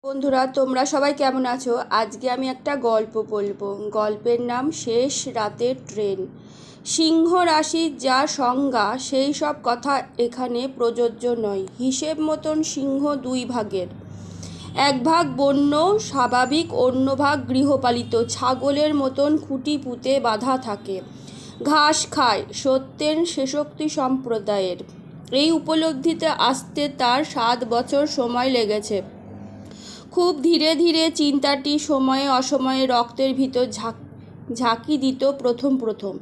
বন্ধুরা, তোমরা সবাই কেমন আছো? আজকে আমি একটা গল্প বলবো। গল্পের নাম শেষ রাতের ট্রেন। সিংহ রাশির যা সংজ্ঞা, সেই সব কথা এখানে প্রযোজ্য নয়। হিসেব মতন সিংহ দুই ভাগের, এক ভাগ বন্য স্বাভাবিক, অন্য ভাগ গৃহপালিত ছাগলের মতন খুঁটি পুঁতে বাঁধা থাকে, ঘাস খায়। সত্যেন শেষোক্তি সম্প্রদায়ের। এই উপলব্ধিতে আসতে তার 7 বছর সময় লেগেছে। খুব ধীরে ধীরে চিন্তাটি সময়ে অসময়ে রক্তের ভিতর ঝাঁকি দিত প্রথম প্রথম,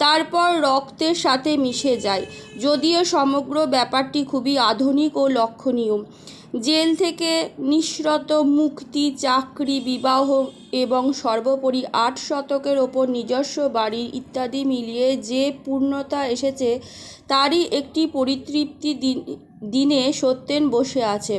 তারপর রক্তের সাথে মিশে যায়। যদিও সমগ্র ব্যাপারটি খুবই আধুনিক ও লক্ষণীয়। জেল থেকে নিঃশর্ত মুক্তি, চাকরি, বিবাহ এবং সর্বোপরি 8 শতকের ওপর নিজস্ব বাড়ি ইত্যাদি মিলিয়ে যে পূর্ণতা এসেছে, তারই একটি পরিতৃপ্তি দিনে সত্যেন বসে আছে।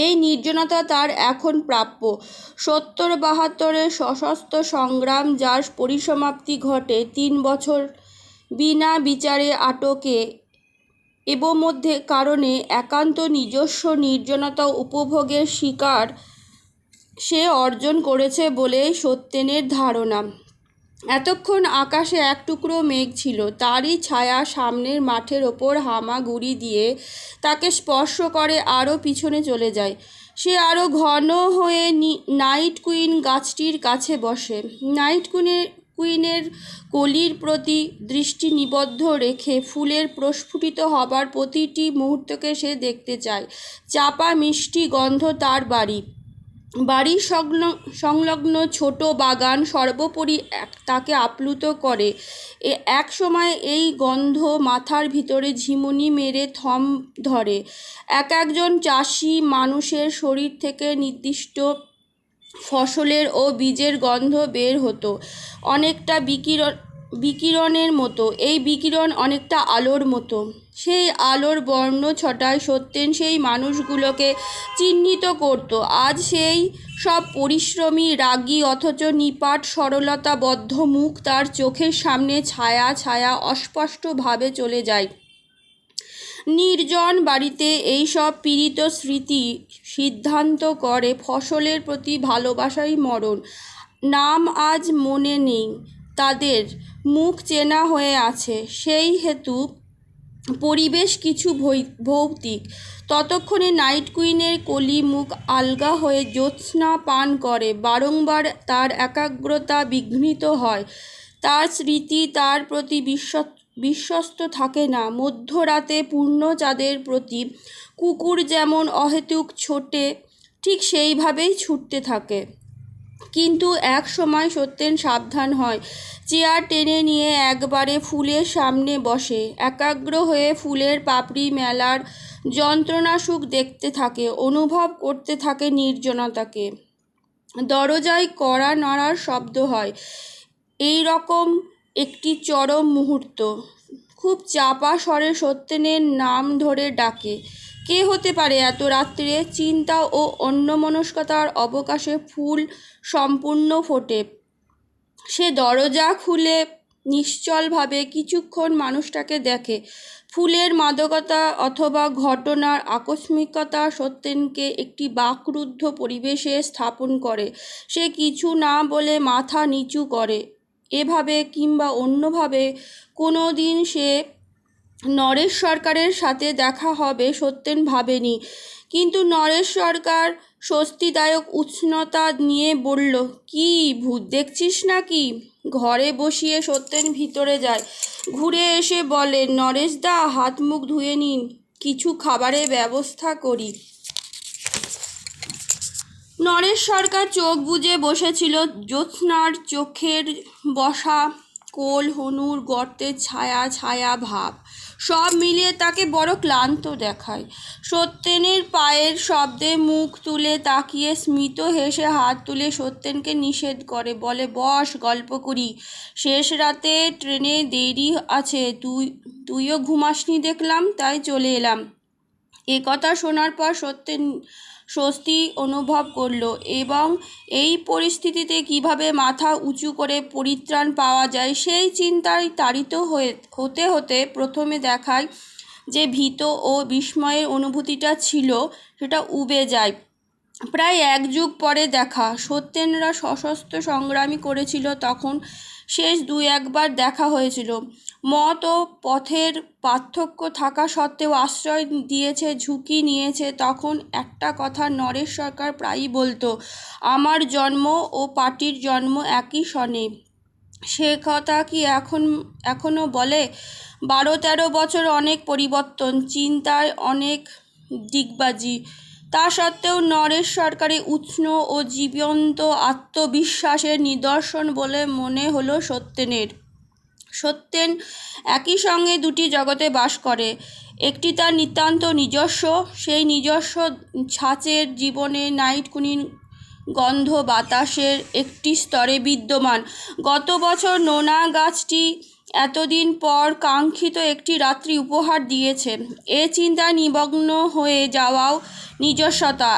এই নির্জনতা তার এখন প্রাপ্য। 70-72-এর সশস্ত্র সংগ্রাম, যার পরিসমাপ্তি ঘটে 3 বছর বিনা বিচারে আটকে এবং মধ্যে কারণে একান্ত নিজস্ব নির্জনতা উপভোগের শিকার সে অর্জন করেছে বলেই সত্যেনের ধারণা। এতক্ষণ আকাশে এক টুকরো মেঘ ছিল, তারই ছায়া সামনের মাঠের ওপর হামাগুড়ি দিয়ে তাকে স্পর্শ করে আরও পিছনে চলে যায়। সে আরও ঘন হয়ে নাইট কুইন গাছটির কাছে বসে। নাইট কুইনের কলির প্রতি দৃষ্টি নিবদ্ধ রেখে ফুলের প্রস্ফুটিত হবার প্রতিটি মুহূর্তকে সে দেখতে চায়। চাপা মিষ্টি গন্ধ তার বাড়ির সংলগ্ন ছোট বাগান সর্বোপরি তাকে আপ্লুত করে। এক সময় এই গন্ধ মাথার ভিতরে ঝিমুনি মেরে থম ধরে। একজন চাষি মানুষের শরীর থেকে নির্দিষ্ট ফসলের ও বীজের গন্ধ বের হতো, অনেকটা বিকিরণের মতো। এই বিকিরণ অনেকটা আলোর মতো। সেই আলোর বর্ণ ছটায় সত্যেন সেই মানুষগুলোকে চিহ্নিত করত। আজ সেই সব পরিশ্রমী, রাগী অথচ নিপাট সরলতাবদ্ধ মুখ তার চোখের সামনে ছায়া ছায়া অস্পষ্টভাবে চলে যায়। নির্জন বাড়িতে এই সব পীড়িত স্মৃতি সিদ্ধান্ত করে ফসলের প্রতি ভালোবাসাই মরণ। নাম আজ মনে নেই তাদের, মুখ চেনা হয়ে আছে। সেই হেতু পরিবেশ কিছু ভৌতিক। ততক্ষণে নাইট কুইনের কলি মুখ আলগা হয়ে জ্যোৎস্না পান করে। বারংবার তার একাগ্রতা বিঘ্নিত হয়। তার স্মৃতি তার প্রতি বিশ্বস্ত থাকে না। মধ্যরাতে পূর্ণচাঁদের প্রতি কুকুর যেমন অহেতুক ছোটে, ঠিক সেইভাবেই ছুটতে থাকে। কিন্তু এক সময় সত্যেন সাবধান হয়। চেয়ার টেনে নিয়ে একবারে ফুলের সামনে বসে। একাগ্র হয়ে ফুলের পাপড়ি মেলার যন্ত্রণাসুখ দেখতে থাকে, অনুভব করতে থাকে নির্জনতাকে। দরজায় কড়া নাড়ার শব্দ হয়। এই রকম একটি চরম মুহূর্ত। খুব চাপা স্বরে সত্যেনের নাম ধরে ডাকে। কে হতে পারে এত রাত্রে? চিন্তা ও অন্যমনস্কতার অবকাশে ফুল সম্পূর্ণ ফোটে। সে দরজা খুলে নিশ্চলভাবে কিছুক্ষণ মানুষটাকে দেখে। ফুলের মাদকতা অথবা ঘটনার আকস্মিকতা সত্যেনকে একটি বাকরুদ্ধ পরিবেশে স্থাপন করে। সে কিছু না বলে মাথা নিচু করে। এভাবে কিংবা অন্যভাবে কোনো দিন সে নরেশ সরকারের সাথে দেখা হবে সত্যেন ভাবেনি। কিন্তু নরেশ সরকার স্বস্তিদায়ক উষ্ণতা নিয়ে বলল, কি ভূত দেখছিস নাকি? ঘরে বসিয়ে সত্যেন ভিতরে যায়। ঘুরে এসে বলে, নরেশদা, হাত মুখ ধুয়ে নিন, কিছু খাবারের ব্যবস্থা করি। নরেশ সরকার চোখ বুজে বসেছিল। জ্যোৎস্নার চোখের বসা কোল, হনুর গর্তের ছায়া ছায়া ভাব, সব মিলিয়ে তাকে বড় ক্লান্ত দেখায়। সত্যেনের পায়ের শব্দে মুখ তুলে তাকিয়ে স্মিত হেসে হাত তুলে সত্যেনকে নিষেধ করে, বলে, বস, গল্প করি। শেষ রাতে ট্রেনে দেরি আছে, তুইও ঘুমাসনি দেখলাম, তাই চলে এলাম। এ কথা শোনার পর সত্যেন স্বস্তি অনুভব করল এবং এই পরিস্থিতিতে কিভাবে মাথা উঁচু করে পরিত্রাণ পাওয়া যায় সেই চিন্তায় তাড়িত হতে হতে প্রথমে দেখায় যে ভীত ও বিস্ময়ের অনুভূতিটা ছিল, সেটা উবে যায়। প্রায় এক যুগ পরে দেখা। সত্যেনরা সশস্ত্র সংগ্রামী করেছিল তখন, শেষ দুই একবার দেখা হয়েছিল। মত ও পথের পার্থক্য থাকা সত্ত্বেও আশ্রয় দিয়েছে, ঝুঁকি নিয়েছে। তখন একটা কথা নরেশ সরকার প্রায়ই বলতো, আমার জন্ম ও পার্টির জন্ম একই সনে। সে কথা কি এখনও বলে? 12-13 বছর অনেক পরিবর্তন, চিন্তায় অনেক ডিগবাজি। তা সত্ত্বেও নরেশ সরকারের উষ্ণ ও জীবন্ত আত্মবিশ্বাসের নিদর্শন বলে মনে হলো সত্যেনের। সত্যেন একই সঙ্গে দুটি জগতে বাস করে। একটি তার নিতান্ত নিজস্ব, সেই নিজস্ব ছাঁচের জীবনে নাইট কুনির গন্ধ বাতাসের একটি স্তরে বিদ্যমান। গত বছর নোনা গাছটি এতদিন পর কাঙ্ক্ষিত একটি রাত্রি উপহার দিয়েছে। এ চিন্তায় নিমগ্ন হয়ে যাওয়াও নিজস্বতা,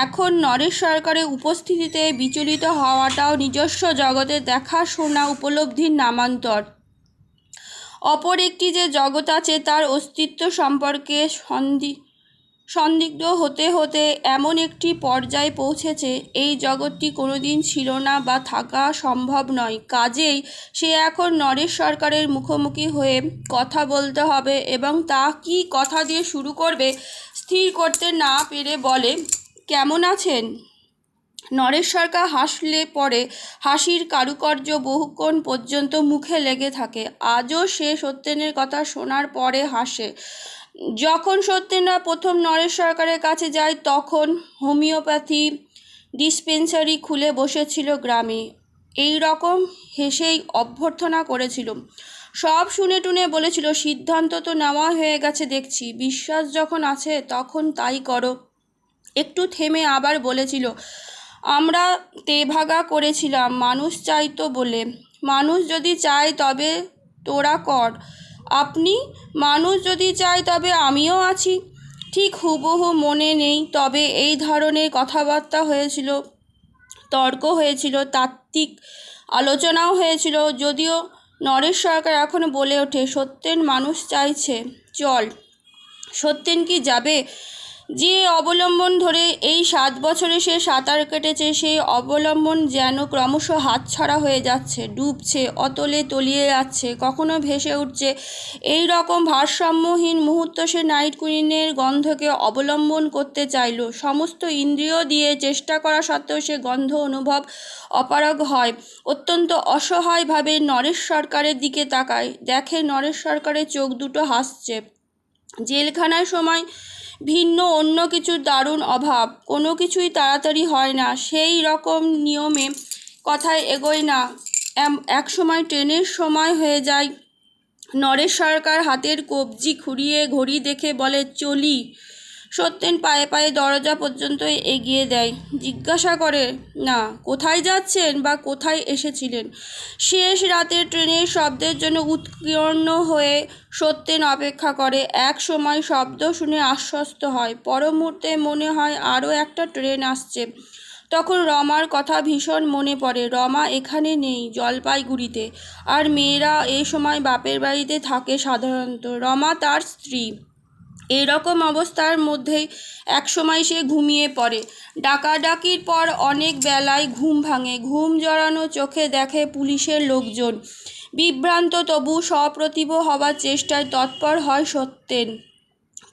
এখন নরেশ সরকারের উপস্থিতিতে বিচলিত হওয়াটাও নিজস্ব জগতে দেখাশোনা উপলব্ধির নামান্তর। অপর একটি যে জগৎ আছে তার অস্তিত্ব সম্পর্কে সন্দিগ্ধ হতে হতে এমন একটি পর্যায়ে পৌঁছেছে, এই জগৎটি কোনোদিন ছিল না বা থাকা সম্ভব নয়। কাজেই সে এখন নরেশ সরকারের মুখোমুখি হয়ে কথা বলতে হবে, এবং তা কী কথা দিয়ে শুরু করবে স্থির করতে না পেরে বলে, কেমন আছেন? নরেশ সরকার হাসলে পরে হাসির কারুকার্য বহুক্ষণ পর্যন্ত মুখে লেগে থাকে। আজও সে সত্যেনের কথা শোনার পরে হাসে। যখন সত্যেনরা প্রথম নরেশ সরকারের কাছে যায় তখন হোমিওপ্যাথি ডিসপেন্সারি খুলে বসেছিল গ্রামে। এই রকম হেসেই অভ্যর্থনা করেছিল। সব শুনে টুনে বলেছিল, সিদ্ধান্ত তো নেওয়া হয়ে গেছে দেখছি, বিশ্বাস যখন আছে তখন তাই করো। একটু থেমে আবার বলেছিল, আমরা তেভাগা করেছিলাম মানুষ চাইতো বলে। মানুষ যদি চায় তবে তোরা কর। আপনি? মানুষ যদি চায় তবে আমিও আছি। ঠিক হুবহু মনে নেই, তবে এই ধরনের কথাবার্তা হয়েছিল, তর্ক হয়েছিল, তাত্ত্বিক আলোচনাও হয়েছিল। যদিও নরেশ সরকার এখন বলে ওঠে, সত্যেন মানুষ চাইছে, চল। সত্যেন কি যাবে? যে অবলম্বন ধরে এই 7 বছরে সে সাঁতার কেটেছে, সেই অবলম্বন যেন ক্রমশ হাতছাড়া হয়ে যাচ্ছে, ডুবছে, অতলে তলিয়ে যাচ্ছে, কখনো ভেসে উঠছে। এই রকম ভারসাম্যহীন মুহূর্ত সে নাইট কুইনের গন্ধকে অবলম্বন করতে চাইল। সমস্ত ইন্দ্রিয় দিয়ে চেষ্টা করা সত্ত্বেও সে গন্ধ অনুভব অপারগ হয়। অত্যন্ত অসহায়ভাবে নরেশ সরকারের দিকে তাকায়, দেখে নরেশ সরকারের চোখ দুটো হাসছে। জেলখানায় সময় ভিন্ন অন্য কিছুর দারুণ অভাব, কোনো কিছুই তাড়াতাড়ি হয় না, সেই রকম নিয়মে কথায় এগোয় না। এক সময় ট্রেনের সময় হয়ে যায়। নরেশ সরকার হাতের কবজি খুঁড়িয়ে ঘড়ি দেখে বলে, চলি। সত্যেন পায়ে পায়ে দরজা পর্যন্ত এগিয়ে দেয়। জিজ্ঞাসা করে না কোথায় যাচ্ছেন বা কোথায় এসেছিলেন। শেষ রাতের ট্রেনের শব্দের জন্য উৎকীর্ণ হয়ে সত্যেন অপেক্ষা করে। এক সময় শব্দ শুনে আশ্বস্ত হয়, পর মুহূর্তে মনে হয় আরও একটা ট্রেন আসছে। তখন রমার কথা ভীষণ মনে পড়ে। রমা এখানে নেই, জলপাইগুড়িতে, আর মেয়েরা এই সময় বাপের বাড়িতে থাকে সাধারণত। রমা তার স্ত্রী। এই রকম অবস্থার মধ্যেই একসময় সে ঘুমিয়ে পড়ে। ডাকাডাকির পর অনেক বেলায় ঘুম ভাঙে। ঘুম জড়ানো চোখে দেখে পুলিশের লোকজন। বিভ্রান্ত তবু সপ্রতিভ হবার চেষ্টায় তৎপর হয় সত্যেন।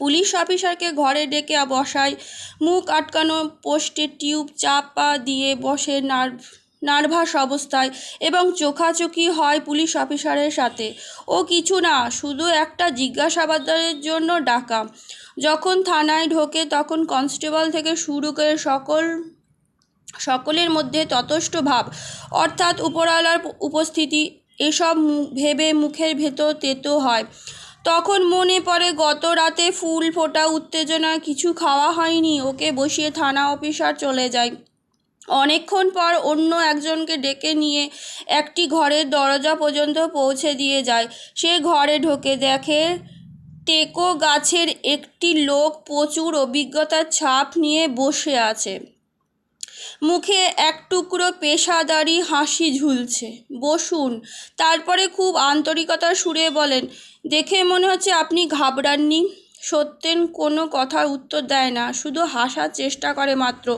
পুলিশ অফিসারকে ঘরে ডেকে বসায়, মুখ আটকানো পোস্টে টিউব চাপা দিয়ে বসে নার্ভাস অবস্থায়, এবং চোখাচোখি হয় পুলিশ অফিসারের সাথে। ও কিছু না, শুধু একটা জিজ্ঞাসাবাদের জন্য ডাকা। যখন থানায় ঢোকে তখন কনস্টেবল থেকে শুরু করে সকলের মধ্যে ততস্থ ভাব, অর্থাৎ উপরওয়ালার উপস্থিতি, এসব ভেবে মুখের ভেতর তেতো হয়। তখন মনে পড়ে গত রাতে ফুল ফোটা উত্তেজনায় কিছু খাওয়া হয়নি। ওকে বসিয়ে থানা অফিসার চলে যায়। অনেকক্ষণ পর অন্য একজনকে ডেকে নিয়ে একটি ঘরের দরজা পর্যন্ত পৌঁছে দিয়ে যায়। সে ঘরে ঢোকে, দেখে টেকো গাছের একটি লোক প্রচুর অভিজ্ঞতার ছাপ নিয়ে বসে আছে। মুখে এক টুকরো পেশাদারি হাসি ঝুলছে। বসুন। তারপরে খুব আন্তরিকতার সুরে বলেন, দেখে মনে হচ্ছে আপনি ঘাবড়াননি। সত্যেন কোনো কথার উত্তর দেয় না, শুধু হাসার চেষ্টা করে মাত্র।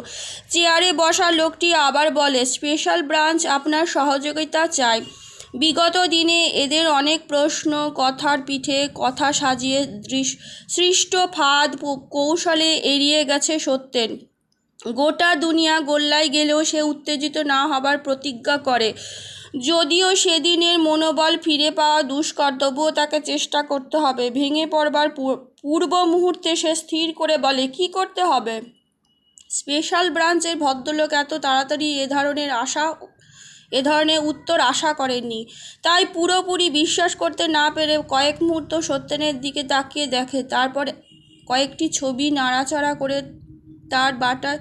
চেয়ারে বসা লোকটি আবার বলে, স্পেশাল ব্রাঞ্চ আপনার সহযোগিতা চায়। বিগত দিনে এদের অনেক প্রশ্ন, কথার পিঠে কথা সাজিয়ে সৃষ্ট ফাঁদ কৌশলে এড়িয়ে গেছে সত্যেন। গোটা দুনিয়া গোল্লায় গেলেও সে উত্তেজিত না হবার প্রতিজ্ঞা করে। যদিও সেদিনের মনোবল ফিরে পাওয়া দুষ্কর, তবুও তাকে চেষ্টা করতে হবে। ভেঙে পড়বার পূর্ব মুহূর্তে সে স্থির করে বলে, কি করতে হবে? স্পেশাল ব্রাঞ্চের ভদ্রলোক এত তাড়াতাড়ি এ ধরনের উত্তর আশা করেননি। তাই পুরোপুরি বিশ্বাস করতে না পেরে কয়েক মুহূর্ত সত্যেনের দিকে তাকিয়ে দেখে। তারপর কয়েকটি ছবি নাড়াচাড়া করে তার বাটা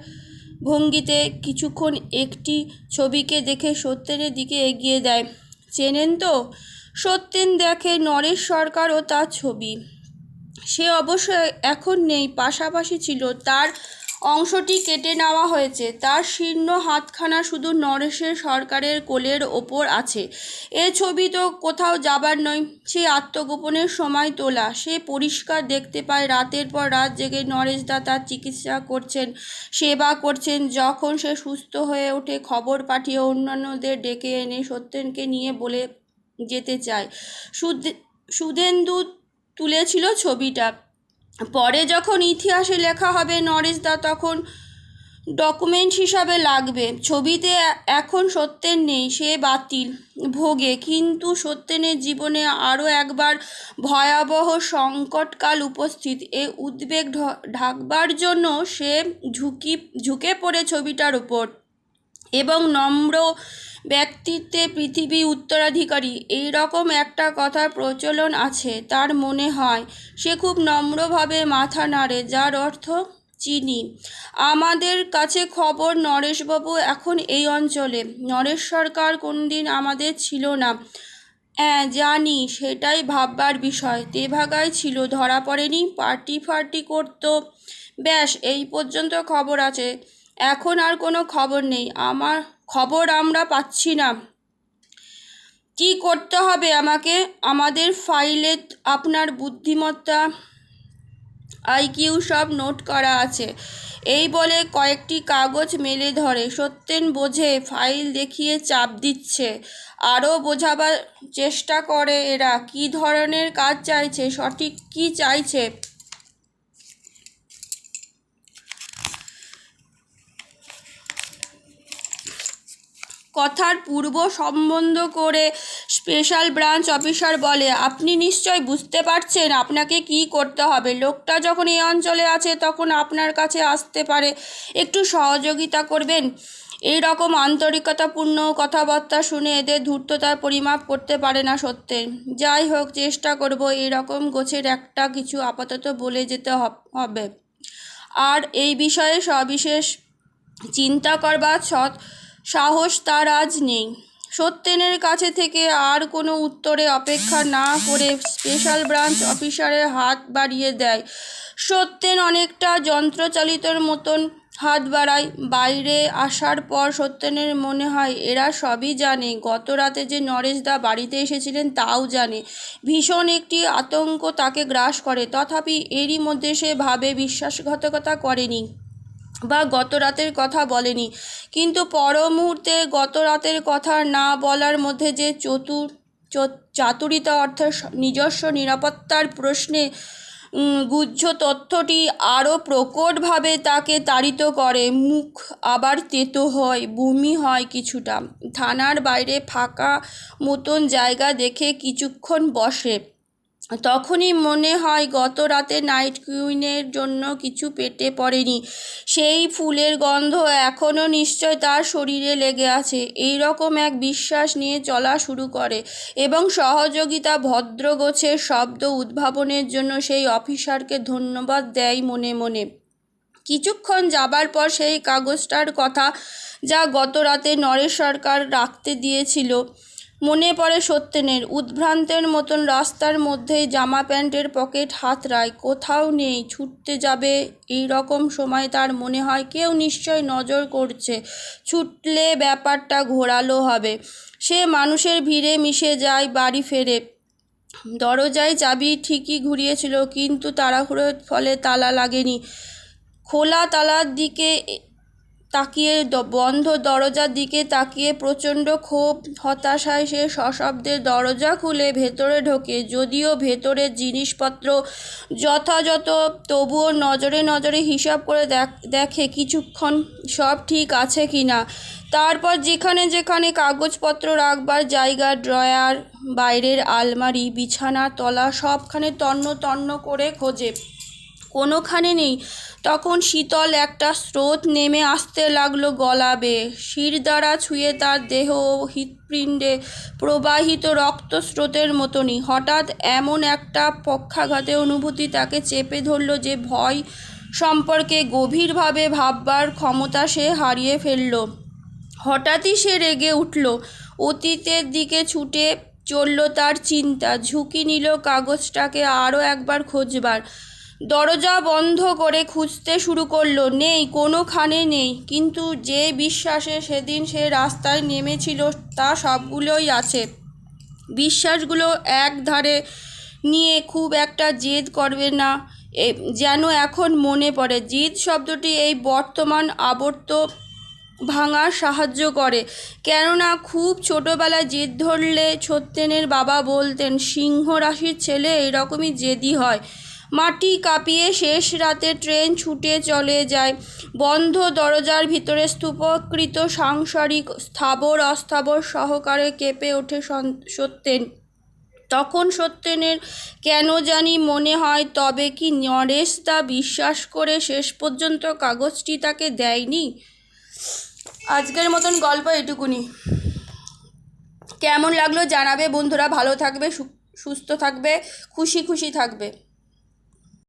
ভঙ্গিতে কিছুক্ষণ একটি ছবিকে দেখে সত্যেনের দিকে এগিয়ে দেয়। চেনেন তো? সত্যেন দেখে নরেশ সরকার ও তার ছবি। সে অবশ্য এখন নেই, পাশাপাশি ছিল। তার অংশটি কেটে নেওয়া হয়েছে। তার শীর্ণ হাতখানা শুধু নরেশের সরকারের কোলের ওপর আছে। এ ছবি তো কোথাও যাবার নয়, সে আত্মগোপনের সময় তোলা। সে পরিষ্কার দেখতে পায় রাতের পর রাত জেগে নরেশদা তার চিকিৎসা করছেন, সেবা করছেন। যখন সে সুস্থ হয়ে ওঠে, খবর পাঠিয়ে অন্যান্যদের ডেকে এনে সত্যেনকে নিয়ে বলে যেতে চায়। সুধেন্দু তুলেছিল ছবিটা। পরে যখন ইতিহাসে লেখা হবে নরেশদা, তখন ডকুমেন্ট হিসাবে লাগবে। ছবিতে এখন সত্যেন নেই, সে বাতিল ভোগে। কিন্তু সত্যেনের জীবনে আরও একবার ভয়াবহ সংকটকাল উপস্থিত। এ উদ্বেগ ঢাকবার জন্য সে ঝুঁকে পড়ে ছবিটার উপর। এবং নম্র ব্যক্তিত্বে পৃথিবী উত্তরাধিকারী, এই রকম একটা কথার প্রচলন আছে। তার মনে হয়। সে খুব নম্রভাবে মাথা নাড়ে, যার অর্থ চিনি। আমাদের কাছে খবর নরেশবাবু এখন এই অঞ্চলে। নরেশ সরকার কোনদিন আমাদের ছিল না। হ্যাঁ জানি, সেটাই ভাববার বিষয়। তেভাগায় ছিল, ধরা পড়েনি, পার্টি করতো। ব্যাস এই পর্যন্ত খবর আছে। এখন আর কোনো খবর নেই। আমরা পাচ্ছি না। কি করতে হবে আমাকে? আমাদের ফাইলে আপনার বুদ্ধিমত্তা, আইকিউ সব নোট করা আছে। এই বলে কয়েকটি কাগজ মেলে ধরে। সত্যেন বোঝে ফাইল দেখিয়ে চাপ দিচ্ছে। আরও বোঝাবার চেষ্টা করে এরা কী ধরনের কাজ চাইছে, সঠিক কী চাইছে। কথার পূর্ব সম্বন্ধ করে স্পেশাল ব্রাঞ্চ অফিসার বলে, আপনি নিশ্চয় বুঝতে পারছেন আপনাকে কি করতে হবে। লোকটা যখন এই অঞ্চলে আছে তখন আপনার কাছে আসতে পারে, একটু সহযোগিতা করবেন। এই রকম আন্তরিকতাপূর্ণ কথাবার্তা শুনে এদের ধূর্ততার পরিমাপ করতে পারে না সত্যেন। যাই হোক, চেষ্টা করব। এই রকম গোছের একটা কিছু আপাতত বলে যেতে হবে। আর এই বিষয়ে সবিশেষ চিন্তা করবার সাহস তার আজ নেই। সত্যেনের কাছে থেকে আর কোনো উত্তরে অপেক্ষা না করে স্পেশাল ব্রাঞ্চ অফিসারের হাত বাড়িয়ে দেয়। সত্যেন অনেকটা যন্ত্রচালিতর মতন হাত বাড়ায়। বাইরে আসার পর সত্যেনের মনে হয় এরা সবই জানে। গত রাতে যে নরেশদা বাড়িতে এসেছিলেন তাও জানে। ভীষণ একটি আতঙ্ক তাকে গ্রাস করে। তথাপি এরই মধ্যে সে ভাবে বিশ্বাসঘাতকতা করেনি বা গত রাতের কথা বলেনি। কিন্তু পর মুহূর্তে গত রাতের কথা না বলার মধ্যে যে চাতুরিতা, অর্থাৎ নিজস্ব নিরাপত্তার প্রশ্নে গুহ্য তথ্যটি আরও প্রকটভাবে তাকে তাড়িত করে। মুখ আবার তেতো হয়, বমি হয় কিছুটা। থানার বাইরে ফাঁকা মতন জায়গা দেখে কিছুক্ষণ বসে। তখনই মনে হয় গত রাতে নাইট কুইনের জন্য কিছু পেটে পড়েনি। সেই ফুলের গন্ধ এখনও নিশ্চয় তার শরীরে লেগে আছে। এই রকম এক বিশ্বাস নিয়ে চলা শুরু করে এবং সহযোগিতা ভদ্রগোছের শব্দ উদ্ভাবনের জন্য সেই অফিসারকে ধন্যবাদ দেয় মনে মনে। কিছুক্ষণ যাবার পর সেই কাগজটার কথা যা গত রাতে নরেশ সরকার রাখতে দিয়েছিল মনে পড়ে সত্যেনের। উদ্ভ্রান্তের মতন রাস্তার মধ্যেই জামা প্যান্টের পকেট হাতড়ায়। কোথাও নেই, ছুটতে যাবে। এই রকম সময় তার মনে হয় কেউ নিশ্চয় নজর করছে। ছুটলে ব্যাপারটা ঘোরালো হবে। সে মানুষের ভিড়ে মিশে যায়, বাড়ি ফেরে। দরজায় চাবি ঠিকই ঘুরিয়েছিল, কিন্তু তাড়াহুড়োর ফলে তালা লাগেনি। খোলা তালার দিকে তাকিয়ে বন্ধ দরজার দিকে তাকিয়ে প্রচণ্ড ক্ষোভ হতাশায় সে সশব্দে দরজা খুলে ভেতরে ঢোকে। যদিও ভেতরের জিনিসপত্র যথাযথ, তবুও নজরে নজরে হিসাব করে দেখে কিছুক্ষণ সব ঠিক আছে কি না। তারপর যেখানে যেখানে কাগজপত্র রাখবার জায়গা, ড্রয়ার, বাইরের আলমারি, বিছানার তলা, সবখানে তন্ন তন্ন করে খোঁজে, কোনোখানে নেই। তখন শীতল একটা স্রোত নেমে আসতে লাগলো গলা বেয়ে, শির দ্বারা ছুঁয়ে তার দেহ ও হৃৎপিণ্ডে প্রবাহিত রক্তস্রোতের মতনই। হঠাৎ এমন একটা পক্ষাঘাতের অনুভূতি তাকে চেপে ধরল যে ভয় সম্পর্কে গভীরভাবে ভাববার ক্ষমতা সে হারিয়ে ফেলল। হঠাৎই সে রেগে উঠল। অতীতের দিকে ছুটে চলল তার চিন্তা। ঝুঁকি নিল কাগজটাকে আরও একবার খোঁজবার। দরজা বন্ধ করে খুঁজতে শুরু করলো। নেই, কোনোখানে নেই। কিন্তু যে বিশ্বাসে সেদিন সে রাস্তায় নেমেছিল তা সবগুলোই আছে। বিশ্বাসগুলো এক ধারে নিয়ে খুব একটা জেদ করবে না যেন এখন মনে পড়ে। জিদ শব্দটি এই বর্তমান আবর্ত ভাঙার সাহায্য করে। কেননা খুব ছোটোবেলায় জেদ ধরলে সত্যেনের বাবা বলতেন, সিংহ রাশির ছেলে এরকমই জেদি হয়। মাটি কাঁপিয়ে শেষ রাতে ট্রেন ছুটে চলে যায়। বন্ধ দরজার ভিতরে স্তূপকৃত সাংসারিক স্থাবর অস্থাবর সহকারে কেঁপে ওঠে সত্যেন। তখন সত্যেনের কেন জানি মনে হয়, তবে কি নরেশ তা বিশ্বাস করে শেষ পর্যন্ত কাগজটি তাকে দেয়নি? আজকের মতন গল্প এটুকুনি। কেমন লাগলো জানাবে বন্ধুরা। ভালো থাকবে, সুস্থ থাকবে, খুশি খুশি থাকবে।